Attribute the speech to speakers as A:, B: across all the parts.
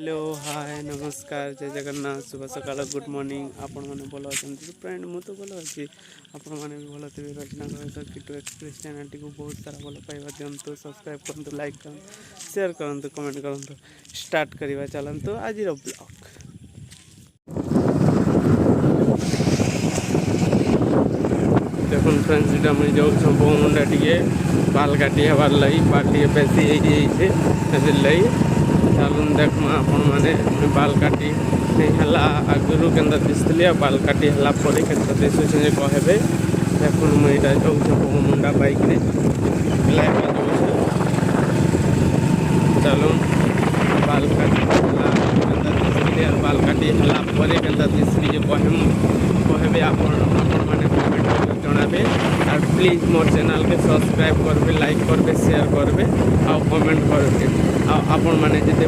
A: hello hi नमस्कार जय जगन्नाथ शुभ सकाल गुड मॉर्निंग आपण मैंने भल अच्छा फ्रेंड मु तो भल अच्छी आपण मैंने भी भल थे रचना करें किटू एक्सप्रेस चैनल टी बहुत सारा भल पाइबा दिंतु सब्सक्राइब करूँ लाइक करूँ शेयर करूँ कमेंट करूँ स्टार्ट करवा चलतु आज ब्लॉग देखो फ्रेंड्स इटा मुझे जाऊँ बहुमुंडा टे बाल काटी हबार लगी बाल टे बेसी लगी चलून देखमा आपण मैंने बाल काटी है आगु के दिशा बाल काटी है के दिशुचे कहबे देखो मुझे जाऊँ बहुमुंडा बाइक रे चलून बाल काटी बाल काटी है दिशली कहबे आपण मैंने कमेंट जनाबे और प्लीज मोर चैनल के सब्सक्राइब करबे लाइक करबे शेयर करबे आ कमेंट करबे आपण मैंने जिते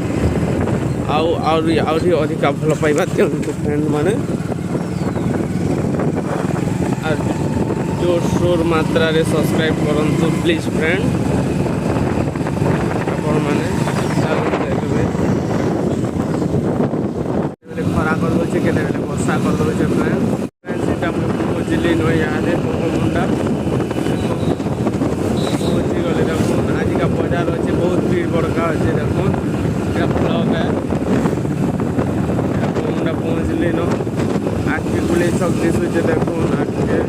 A: अधिक भल पाइबा दिंतु फ्रेंड मैंने जोर शोर मात्रा रे सब्सक्राइब करंतु प्लीज फ्रेंड आपण मैंने देखबे खरा कर दे के वर्षा कर दे फ्रेंड्स इटा बुझिली न यहाँ बहुमुंडा पहुँची गले देखो आज का बाजार अच्छे बहुत भीड़ बड़का अच्छे देखो ब्लॉग है बहुमुंडा पहुँचली न आग के गुले सब दिशुचे देखो आग के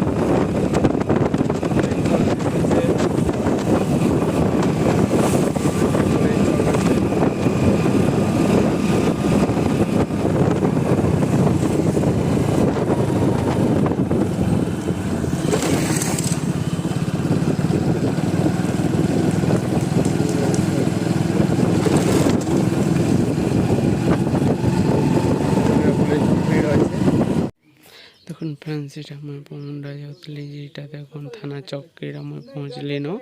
A: देखो फ्रेंड्स इटा मैं बहुमुंडा जाऊली इटा देखो थाना चौक इटा मैं पहुँचली न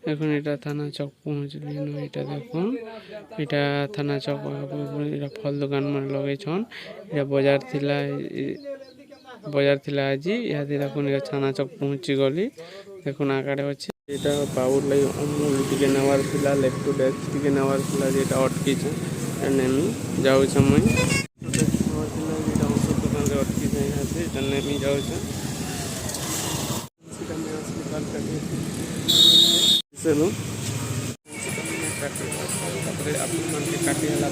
A: देखो इटा थाना चौक पहुँचली न इटा देखो इटा थाना चौक इटा फल दुकान में लगे छन इटा बाजार थिला आज यहाँ देखो थाना चौक पहुँची गली देखो आगे अच्छे इटा पावर लगे अमूल टी नेवार थिला लेग टू डेस्क टी नेवार थिला जेटा अटकी नेमी जाऊँ मुई अटकी यहाँ से नेमी जाऊँ काटिला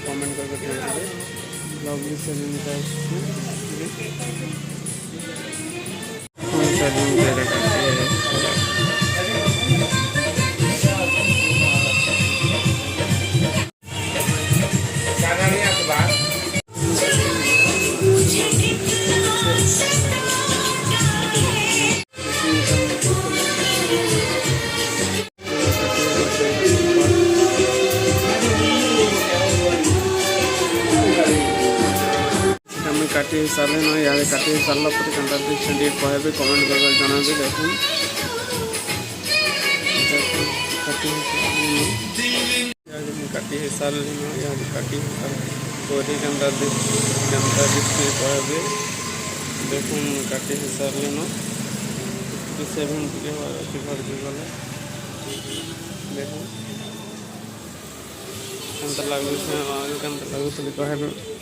A: कमेंट करके लवली सेलिंग काटी सारे न यहाँ काटी सारा पर कहबे कमेंट कर जनाबे देखो काटी सारे न यहाँ काटी कोरी कहबे देखो काटी सारे न सेवन घर गले देखो लगुच लगुच कहबे